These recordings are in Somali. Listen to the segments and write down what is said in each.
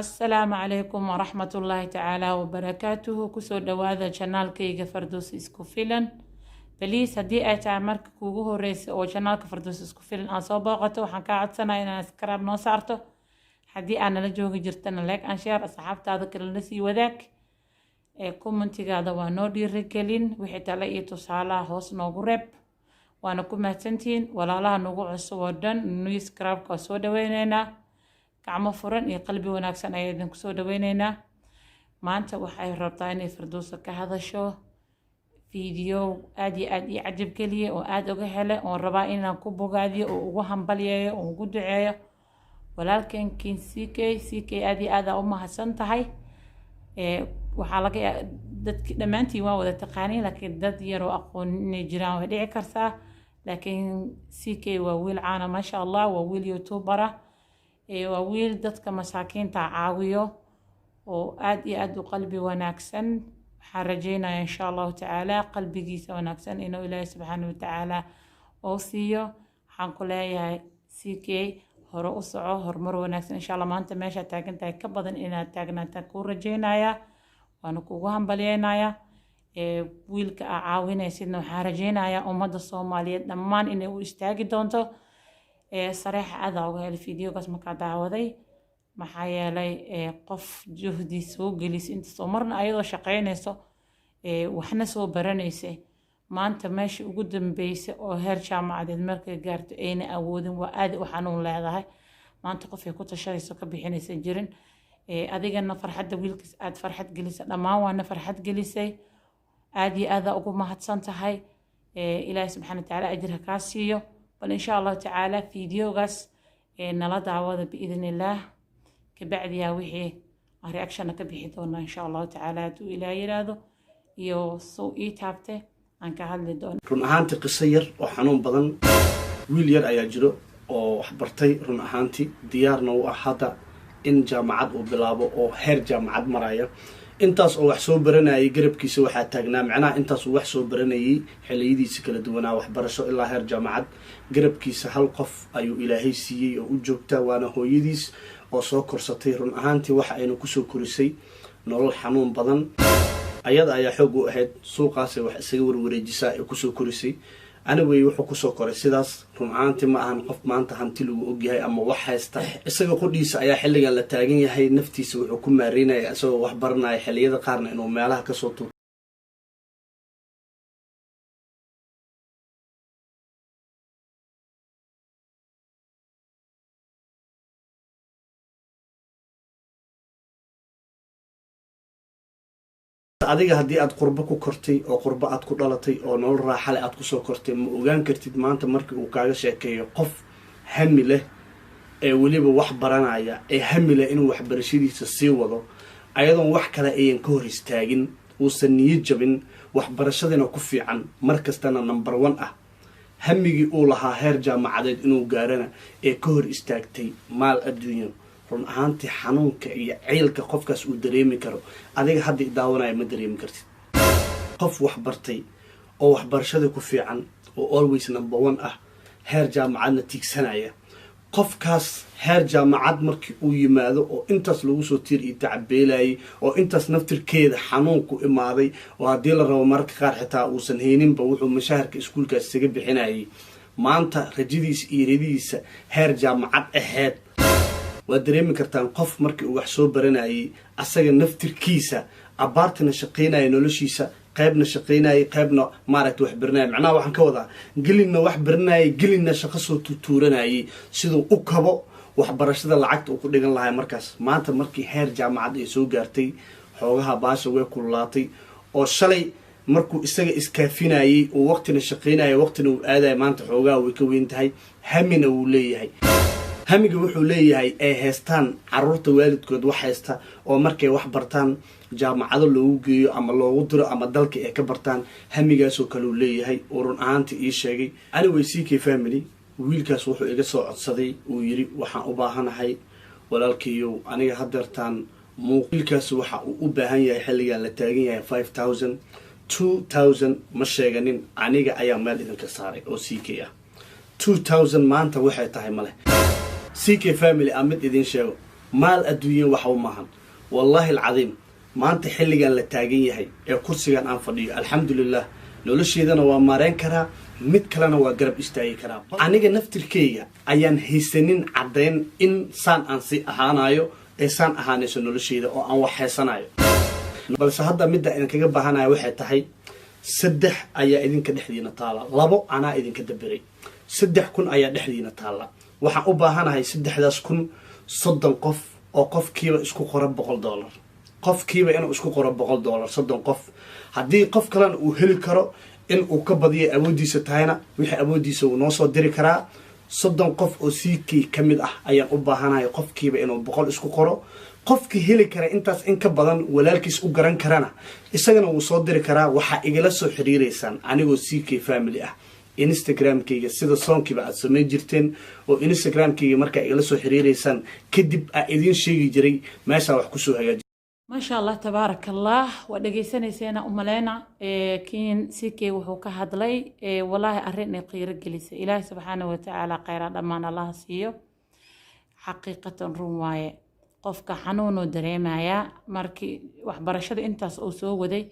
السلام عليكم ورحمة الله تعالى وبركاته. كسو دواذا جنال كيغا فردوس اسكو فيلن بليس هدي اي تعمرك كوغوه ريس او جنال كفردوس اسكو فيلن آسو باقتو وحان كاعدسانا إنا سكراب نوسارتو حدي أنا لجوغي جرتنا لك أنشار أصحاب تاذكر النسي وذاك كومنتي قادا وانو ديريكالين وحيتا لأيتو سالا هوس نوغو ريب وانا كوماتنتين ولا لا نوغو عصو ودن نوي سكراب كاسو دوينينا gacmo furan iyo qalbi wanaagsan ayaan idinku soo dhaweynaynaa. maanta waxay rabtaa inay Firdawsa ka hadasho video aad iyo aad cajab geliye oo aad uga hele oo rabaa inaan ku bogaadiyo oo ugu hambalyeeyo oo ugu duceeyo walaalkeen CK aad iyo aad u mahadsan tahay. waxaa laga dadkii dhamaantii waa wada taqaaniin laakiin dad yar oo aqoon inay jiraan way dhici kartaa, laakiin CK waa wiil caana ma sha Allah, waa wiil YouTuber waa wiil dadka masaakiinta caawiyo oo aad iyo aad u qalbi wanaagsan. waxaan rajeynayaa insha Allah taala qalbigiisa wanaagsan inuu Ilaahay subhanahu wa taala oo siiyo. waxaan ku leeyahay CK hore u soco horumar wanaagsan insha Allah. maanta meesha taagantahay ka badan inaad taagnaataan ku rajeynayaa, waana kugu hambalyeynaya. wiilka caawinaysidna waxaan rajeynayaa ummadda Soomaaliyeed dhammaan inay u istaagi doonto. صراحة هذا هو الفيديو بس ما قاعد عوضي محايا لي قف جهدي سوق جلس انت صمرنا ايضا شقينيسو وحنا سو برانيسي ما انت ماشي وقدم بيسي او هرشا مع المركز قارت اين اودن وادي وحنون لهذا ما انت قف يكون تشاريسو كبيحينيسي جيرين اديقنا فرحة ويلكس اد فرحة جلسة لما وانا فرحة جلسي ادي اذا اقو ما هتسانتهاي الهي سبحانه وتعالى اجرها كاسيو. بل إن شاء الله تعالى فيديو غاس نلا دعوة بإذن الله كبعد يا وحي رياكشن كبيحيتونا إن شاء الله تعالى تو إلى يرادو يو سو تابته عن كهال دون رون أهانتي قصير وحنون بدن ويل ير أياجرو وحبرتي رون أهانتي ديارنا وأحدا إن جامعات وبلابو أو هير جامعات مرايا intaas oo wax soo baranayay garabkiisa waxa taagnaa macnaha intaas oo wax soo baranayay xiliyadiisa kala duwanaa waxbarasho ilaa heer jaamacad garabkiisa hal qof ayuu Ilaahay siiyay oo u joogta waana hooyadiis oo soo korsatay. run ahaantii waxa aynu ku soo korisay nolol xanuun badan ayada ayaa xoog u ahayd suuqaas wax isaga warwareejisa ay ku soo korisay. أنا wuxuu ku soo koray sidaas run ahaantii ma ahan qof maanta hanti lagu ogyahay ama wax haysta. isaga qodiisa ayaa xilligan la taagan yahay naftiisa wuxuu ku maareynaya asoo wax baranaya xilliyada qaarna inuu meelaha ka soo tuuro. adiga hadii aad qurbo ku kortay oo qurbo aad ku dhalatay oo nolol raaxo leh aad ku soo kortay ma ogaan kartid maanta markii uu kaaga sheekeeyo qof hami leh ee waliba wax baranaya ee hami leh inuu waxbarashadiisa sii wado ayadoon wax kale ayaan ka hor istaagin uusan niyad jabin waxbarashadana ku fiican markastana number 1 ah hamigii uu lahaa heer jaamacadeed inuu gaarana ee ka hor istaagtay maal adduunyo. run ahaantii xanuunka iyo ciilka qofkaas uu dareemi karo adiga hadda daawanaya ma dareemi kartid. qof wax bartay oo waxbarashada ku fiican oo always number 1 ah heer jaamacadna tiigsanaya qofkaas heer jaamacad markii uu yimaado oo intaas lagu soo tiir iyo tacabeelay oo intaas naftirkeeda xanuunku imaaday oo hadii la rabo marka qaar xitaa uusan heeninba wuxuu mashaharka iskuulkaas isaga bixinayay maanta rajadiisa iyo radiisa heer jaamacad ahayd. ودريمي كرتان قف مركي وحسو برناي أساق نفتركيسا أبارتنا شقيناي نولوشيسا قيبنا شقيناي قيبنا مارت وحبرناي معناه وحن كوضا قلنا وحبرناي قلنا شخصو تتورناي سيدو أكبو وحبرشدا العقد وكل ديغان لهاي مركز ما أنت مركي هير جامعة يسو قارتي حوغها باشا ويكولاتي oo shalay markuu isaga iskaafinaayay oo waqtina shaqeynaayo waqtina uu aaday maanta xoogaa way ka weyn tahay hamina uu leeyahay. hamiga wuxuu leeyahay ay heestaan caruurta waalidkood wax haysta oo markay wax bartaan jaamacado loogu geeyo ama loogu diro ama dalka ay ka bartaan hamigaas oo kale uu leeyahay. oo run ahaantii ii sheegay anyway CK family wiilkaas wuxuu iga soo codsaday uu yiri waxaan u baahanahay walaalkiyo aniga hadeertaan wiilkaas waxa uu u baahan yahay xilligan la taagan yahay 5000 2000 ma sheeganin aniga ayaa meel idinka saaray oo CK ah. 2000 maanta waxay tahay male CK family amid idin sheego maal adduunye waxa u maahan wallahi alcadiim maanta xilligan la taagan yahay ee kursigan aan fadhiyo alxamdulilah nolosheedana waa maareen karaa mid kalena waa garab istaagi karaa aniga naftirkeyga ayaan haysanin caddayn in saan aan si ahaanayo ee saan ahaanayso nolosheeda oo aan wax heesanayo balse hadda midda idinkaga baahanayo waxay tahay 3 ayaa idinka dhexdiina taala 2 anaa idinka dabiray 3,000 ayaa dhexdiina taala waxaan u baahanahay 3,000 soddon qof oo qofkiiba isku qora $100 qofkiiba inuu isku qoro $100 soddon qof haddii qof kalena uu heli karo in uu ka badiyo awoodiisa tahayna wixii awoodiisa uu noo soo diri karaa soddon qof oo siikii ka mid ah ayaan u baahanahay qofkiiba inuu 100 isku qoro qofkii heli kara intaas in ka badan walaalkiis u garan karana isagana wuu soo diri karaa waxaa igala soo xiriireysaan anigoo siikii family ah instagramkayga sida soonkiiba aad samayn jirteen oo instagramkayga markaa igala soo xiriireysaan kadib aa idiin sheegi jiray meeshaa wax kusoo hagaaji ما شاء الله تبارك الله ودقيساني سينا أمالينا كين سيكي وحو كهدلي والله أريني قير جلسة إلهي سبحانه وتعالى قيرا دمان الله سيو حقيقة رواية قفك حنون ودريمايا ماركي وحبرشد انتاس أوسو ودي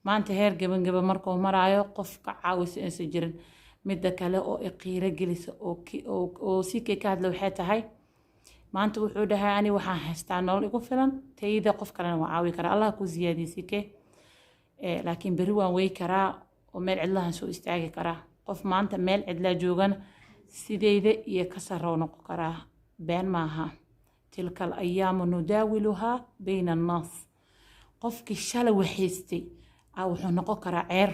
ما انت هير جبن مركو مرايو قفك عاوس انسجرن مدك له أو قير جلسة أو سيكي كهدلو حياتها هاي maanta wuxuu dhahay ani waxaan haystaa nolol igu filan tayda qof kalena waa caawi karaa allah ku siyaadisike laakiin beri waan wey karaa oo meel cidlahan soo istaagi karaa qof maanta meel cidlaa joogana sideyda iyo ka sarrow noqon karaa been maaha tilka alayaamu nudaawiluhaa bayna annaas qofkii shalay waxaystay wuxuu noqon karaa ceer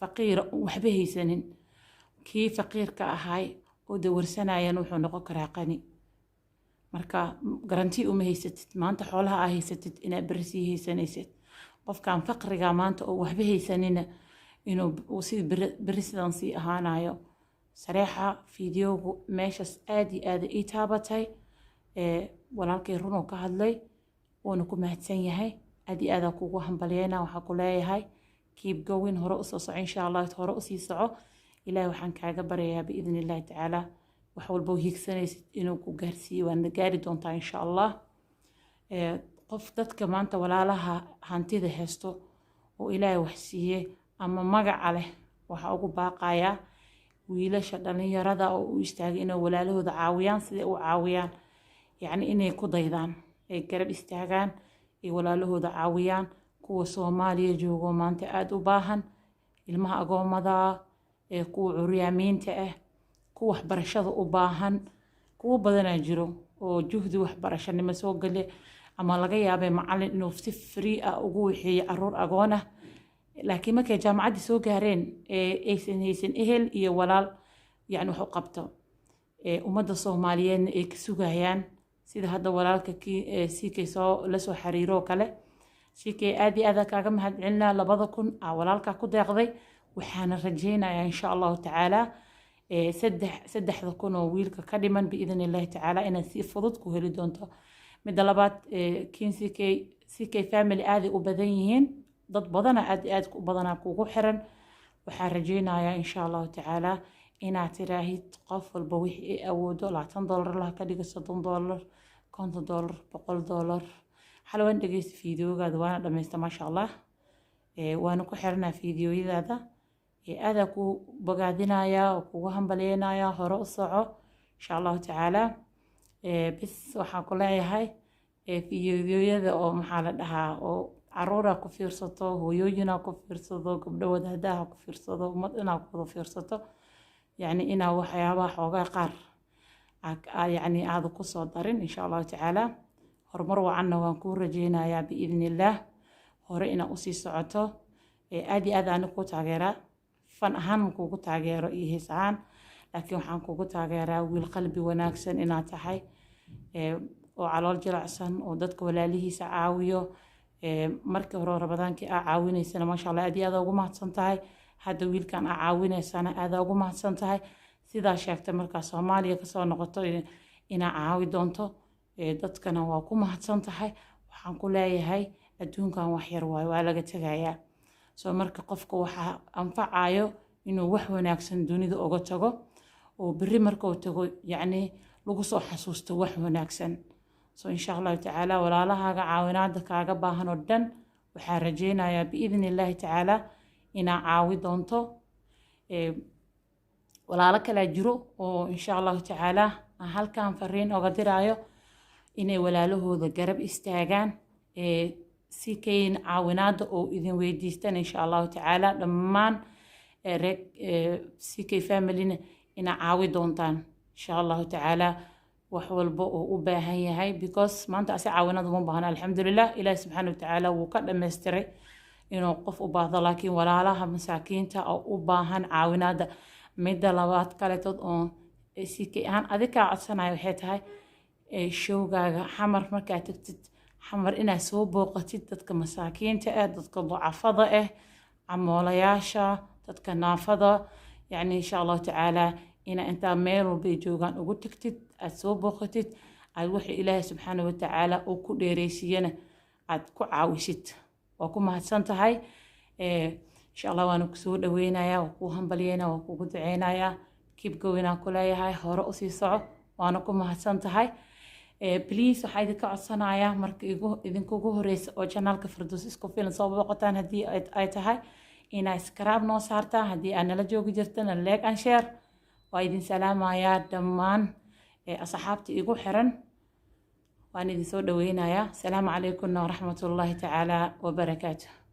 faqiira waxba haysanin kii faqiirka ahay oo dawarsanayana wuxuu noqon karaa qani marka garanti uma haysatid maanta xoolaha aa haysatid inaad beri sii haysanaysid qofkan faqriga maanta oo waxba haysanina inuu si beri sidan sii ahaanayo sareexa fiidiyoogu meeshaas aad iyo aad ii taabatay walaalkay runoo ka hadlay wuuna ku mahadsan yahay aad iyo aad kugu hambalyeena waxaa ku leeyahay keep going hore usoo soco insha allah hore usii soco ilaahay waxaan kaaga baryayaa biidni illaahi tacaala wax walba hiigsanaysid inuu ku gaarsiiyo waana gaari doontaa insha allah qof dadka maanta walaalaha hantida haysto oo ilaahay wax siiye ama magaca leh waxa ugu baaqayaa wiilasha dhalinyarada oo u istaagay inay walaalahooda caawiyaan sida u caawiyaan yacni inay ku daydaan ay garab istaagaan ay walaalahooda caawiyaan kuwa Soomaaliya joogo maanta aad u baahan ilmaha agoomada kuwa curyaamiinta kuwa waxbarashada u baahan kuwa badanaa jiro oo juhdi waxbarashanimo soo gale ama laga yaabay macallin inuu si free ah ugu wixiyo caruur agoon ah laakiin markay jaamacadda soo gaareen aysan haysan ehel iyo walaal yani wax u qabto ummadda Soomaaliyeedna ay ka sugayaan sida hadda walaalka siikay soo la soo xiriiro kale siikay aad iyo aad kaaga mahadcelinaa 2,000 walaalka ku deeqday waxaana rajaynayaa insha Allah tacaala 3,000 oo wiilka ka dhiman biidni illaahi tacaala inaad si fudud ku heli doonto midda labaad kiin siikay family aad u badan yihiin dad badana aad ku badana kugu xiran waxaan rajaynayaa insha Allah tacaala inaad tiraahid qof walba wixii awoodo $20 la ka dhigo $30 $50 $100 xalwan dhageys fiidiyoogaada waana dhameystaa ma sha Allah waana ku xirnaa fiidiyooyadaada aada ku bogaadinaya oo kugu hambalyeynaya hore u soco insha Allah tacaala bis waxaan ku leeyahay fiidiyooyada oo maxaa la dhahaa oo caruura ku fiirsato hooyooyina ku fiirsado gabdho wadaadaha ku fiirsado ummad inaa ku fiirsato yani inaa waxyaabaha xoogaa qaar yani aada ku soo darin insha Allah tacaala horumar wacanna waan kuu rajaynayaa biidni illaah hore inaa usii socoto aad iyo aad aan ku taageeraa fan ahaan kugu taageero iyo hees ahaan laakiin waxaan kugu taageeraa wiil qalbi wanaagsan inaad tahay oo calool jilicsan oo dadka walaalihiisa caawiyo markii hore Ramadaankii aa caawinaysana ma sha Allah aad iyo aad ugu mahadsan tahay hadda wiilkan aa caawinaysana aad ugu mahadsan tahay sidaa sheegtay markaa Soomaaliya ka soo noqoto inaa caawi doonto dadkana waa ku mahadsan tahay waxaan ku leeyahay adduunkan wax yar waayo waa laga tagayaa soo marka qofka waxa anfacayo inuu wax wanaagsan dunida uga tago oo bari marka uu tago yani lagu soo xasuusto wax wanaagsan so insha allahu tacaala walaalahaaga caawinaada kaaga baahan oo dhan waxaan rajeynayaa biidni illaahi tacaala inaa caawi doonto. walaalo kalaa jiro oo insha allahu tacaala aan halkan fariin oga diraayo inay walaalahooda garab istaagaan si kayn caawinaada oo idin weydiistaan insha allahu tacaala dhammaan reeg CK family-na inaa caawi doontaan insha allahu tacaala wax walba oo u baahan yahay because maanta asi caawinaad uma baahna alxamdulilah ilaahi subxaana watacaala wuu ka dhammaystiray inuu qof u baahdo laakiin walaalaha masaakiinta oo u baahan caawinaada midda labaad kaletood oo CK ahaan adikaa codsanayo waxay tahay showgaaga xamar markaa tagtid xamar inaad soo booqatid dadka masaakiinta dadka ducafada camoolayaasha dadka naafada yacni insha allahu tacaala inaa intaa meel walbay joogaan ugu tagtid aad soo booqatid aad wixii ilaahi subxaana watacaala uu ku dheereysiiyana aad ku caawisid waa ku mahadsan tahay insha allah waana kusoo dhaweynayaa waa kuu hambalyeynaya waa kugu duceynayaa keep going aan ku leeyahay hore usii soco waana ku mahadsan tahay please waxaa idinka codsanayaa marka idinkugu horeysa oo janaalka Firdaws Isku Filan soo booqataan haddii ay tahay inaa iskaraab noo saartaan haddii aad nala joogi jirtana like and share waa idin salaamayaa dhammaan asxaabta igu xiran waan idin soo dhaweynayaa. Asalaamu calaykum waraxmatullaahi tacaala wabarakaatuh.